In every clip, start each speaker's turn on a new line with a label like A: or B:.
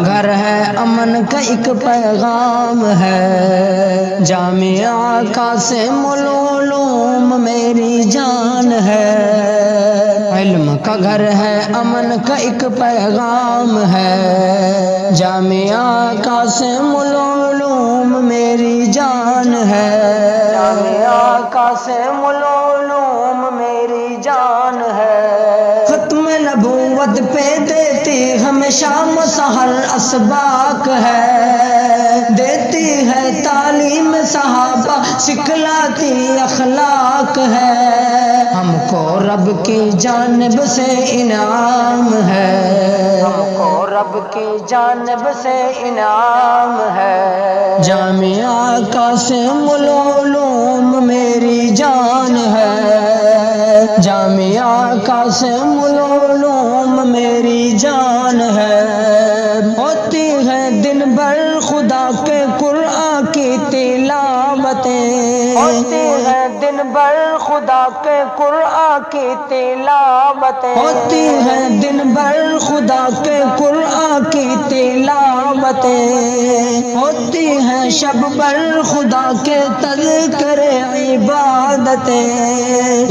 A: گھر ہے، امن کا ایک پیغام ہے، جامعہ قاسم العلوم میری جان ہے۔ علم کا گھر ہے، امن کا ایک پیغام ہے، جامعہ قاسم العلوم میری جان ہے، جامعہ قاسم العلوم میری جان ہے۔ ختم نبوت پہ دیتی ہمیں شام سحر اسباق ہے، دیتی ہے تعلیم صحابہ، سکھلاتی اخلاق ہے، ہم کو رب کی جانب سے انعام ہے، ہم کو رب کی جانب سے انعام ہے، جامعہ قاسم العلوم میری جان ہے، جامعہ قاسم العلوم میری جان ہے۔ ہوتی ہے دن بھر خدا کے قرآن کی تلاوتیں، ہوتی ہے دن بھر خدا کے قرآن کی تلاوتیں، ہوتی ہے دن بھر خدا کے قرآن کی تلاوتیں، ہوتی ہیں شب بھر خدا کے تذکر عبادتیں،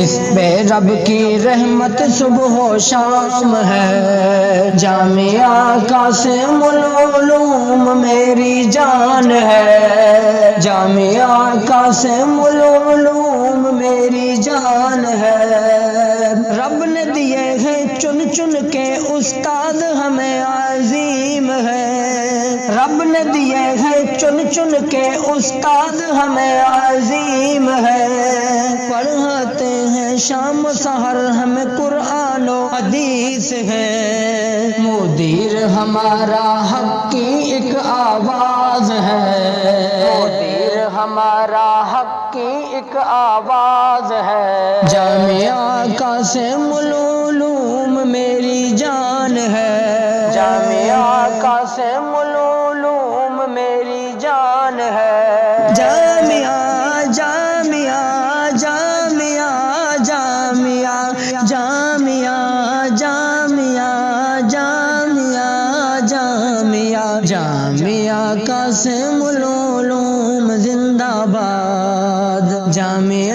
A: اس پہ رب کی رحمت صبح و شام ہے، جامعہ قاسم العلوم میری جان ہے، جامعہ قاسم العلوم میری جان ہے۔ رب نے دیے ہیں چن چن کے استاد ہمیں عظیم ہے، رب نے دیے ہیں چن چن کے استاد ہمیں عظیم ہے، پڑھاتے ہیں شام سحر ہمیں قرآن و حدیث ہے، مدیر ہمارا حق کی ایک آواز ہے، مدیر ہمارا حق کی ایک آواز ہے، جامعہ قاسم العلوم میری جان ہے، جامعہ قاسم العلوم میری جان ہے، جامعہ جامعہ جامعہ جامعہ جامعہ جامعہ جامعہ جامعہ جامعہ قاسم العلوم زندہ باد، جامعہ